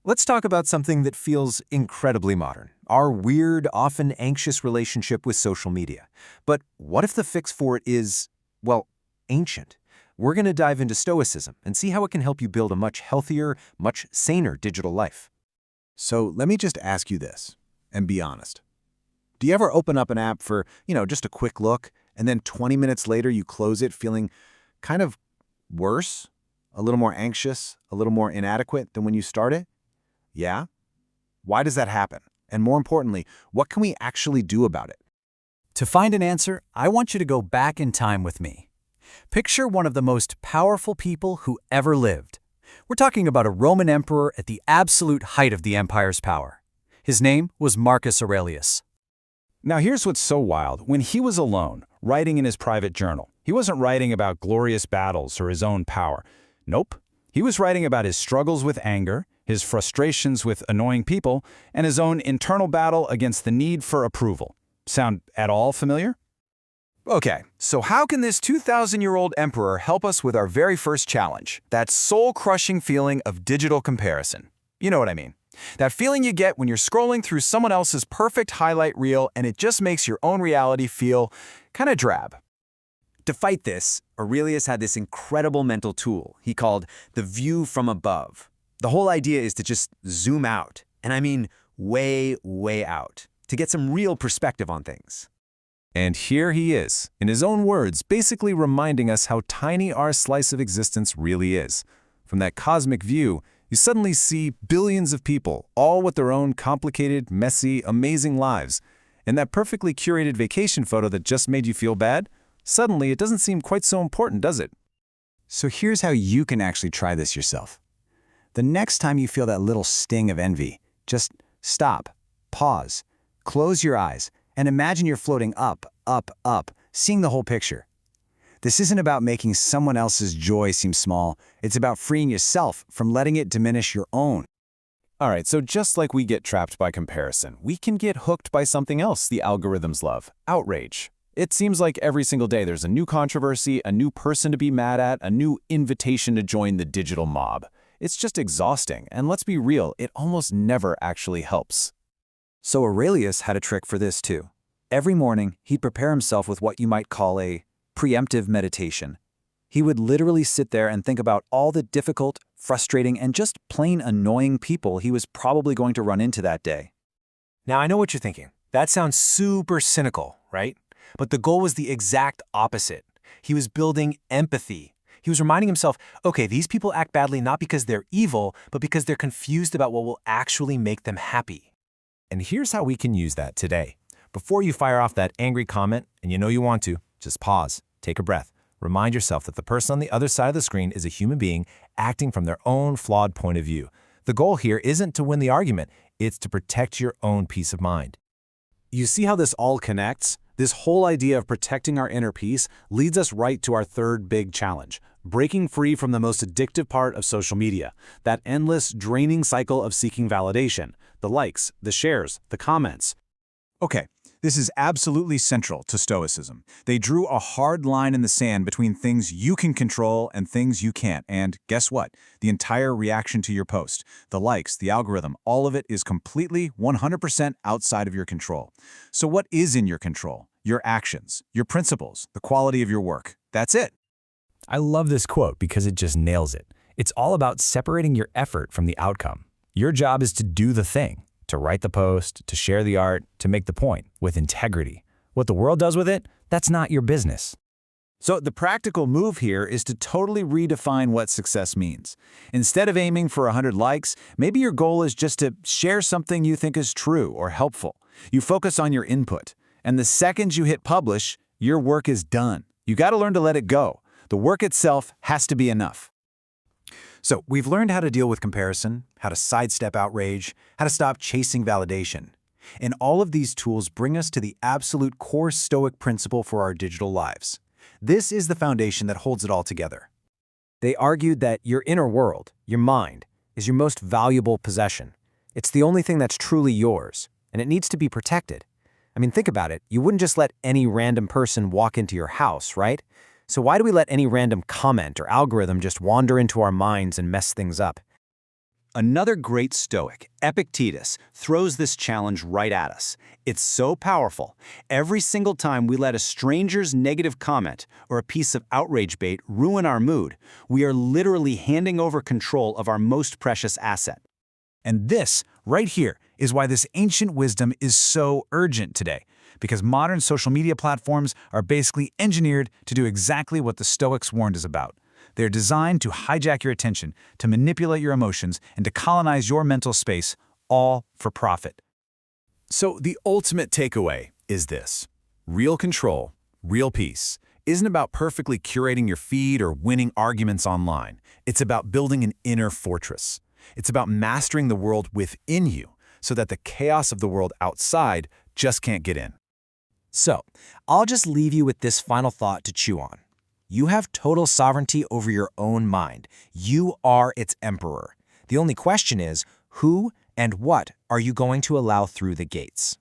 Let's talk about something that feels incredibly modern, our weird, often anxious relationship with social media. But what if the fix for it is, well, ancient? We're going to dive into Stoicism and see how it can help you build a much healthier, much saner digital life. So let me just ask you this, and be honest. Do you ever open up an app for, just a quick look, and then 20 minutes later you close it feeling kind of worse, a little more anxious, a little more inadequate than when you started? Yeah? Why does that happen? And more importantly, what can we actually do about it? To find an answer, I want you to go back in time with me. Picture one of the most powerful people who ever lived. We're talking about a Roman emperor at the absolute height of the empire's power. His name was Marcus Aurelius. Now here's what's so wild. When he was alone, writing in his private journal, he wasn't writing about glorious battles or his own power. Nope. He was writing about his struggles with anger, his frustrations with annoying people, and his own internal battle against the need for approval. Sound at all familiar? Okay, so how can this 2,000-year-old emperor help us with our very first challenge, that soul-crushing feeling of digital comparison? You know what I mean. That feeling you get when you're scrolling through someone else's perfect highlight reel and it just makes your own reality feel kind of drab. To fight this, Aurelius had this incredible mental tool he called the view from above. The whole idea is to just zoom out, and I mean way, way out, to get some real perspective on things. And here he is, in his own words, basically reminding us how tiny our slice of existence really is. From that cosmic view, you suddenly see billions of people, all with their own complicated, messy, amazing lives. And that perfectly curated vacation photo that just made you feel bad, suddenly it doesn't seem quite so important, does it? So here's how you can actually try this yourself. The next time you feel that little sting of envy, just stop, pause, close your eyes, and imagine you're floating up, up, up, seeing the whole picture. This isn't about making someone else's joy seem small. It's about freeing yourself from letting it diminish your own. All right, so just like we get trapped by comparison, we can get hooked by something else the algorithms love: outrage. It seems like every single day there's a new controversy, a new person to be mad at, a new invitation to join the digital mob. It's just exhausting, and let's be real, it almost never actually helps. So Aurelius had a trick for this too. Every morning, he'd prepare himself with what you might call a preemptive meditation. He would literally sit there and think about all the difficult, frustrating, and just plain annoying people he was probably going to run into that day. Now, I know what you're thinking. That sounds super cynical, right? But the goal was the exact opposite. He was building empathy. He was reminding himself, okay, these people act badly not because they're evil, but because they're confused about what will actually make them happy. And here's how we can use that today. Before you fire off that angry comment, and you know you want to, just pause, take a breath. Remind yourself that the person on the other side of the screen is a human being acting from their own flawed point of view. The goal here isn't to win the argument, it's to protect your own peace of mind. You see how this all connects? This whole idea of protecting our inner peace leads us right to our third big challenge: breaking free from the most addictive part of social media, that endless, draining cycle of seeking validation, the likes, the shares, the comments. Okay, this is absolutely central to Stoicism. They drew a hard line in the sand between things you can control and things you can't. And guess what? The entire reaction to your post, the likes, the algorithm, all of it is completely 100% outside of your control. So what is in your control? Your actions, your principles, the quality of your work. That's it. I love this quote because it just nails it. It's all about separating your effort from the outcome. Your job is to do the thing, to write the post, to share the art, to make the point, with integrity. What the world does with it, that's not your business. So the practical move here is to totally redefine what success means. Instead of aiming for 100 likes, maybe your goal is just to share something you think is true or helpful. You focus on your input, and the second you hit publish, your work is done. You got to learn to let it go. The work itself has to be enough. So we've learned how to deal with comparison, how to sidestep outrage, how to stop chasing validation. And all of these tools bring us to the absolute core Stoic principle for our digital lives. This is the foundation that holds it all together. They argued that your inner world, your mind, is your most valuable possession. It's the only thing that's truly yours, and it needs to be protected. I mean, think about it. You wouldn't just let any random person walk into your house, right? So why do we let any random comment or algorithm just wander into our minds and mess things up? Another great Stoic, Epictetus, throws this challenge right at us. It's so powerful. Every single time we let a stranger's negative comment or a piece of outrage bait ruin our mood, we are literally handing over control of our most precious asset. And this, right here, is why this ancient wisdom is so urgent today. Because modern social media platforms are basically engineered to do exactly what the Stoics warned us about. They're designed to hijack your attention, to manipulate your emotions, and to colonize your mental space, all for profit. So the ultimate takeaway is this. Real control, real peace, isn't about perfectly curating your feed or winning arguments online. It's about building an inner fortress. It's about mastering the world within you so that the chaos of the world outside just can't get in. So, I'll just leave you with this final thought to chew on. You have total sovereignty over your own mind. You are its emperor. The only question is, who and what are you going to allow through the gates?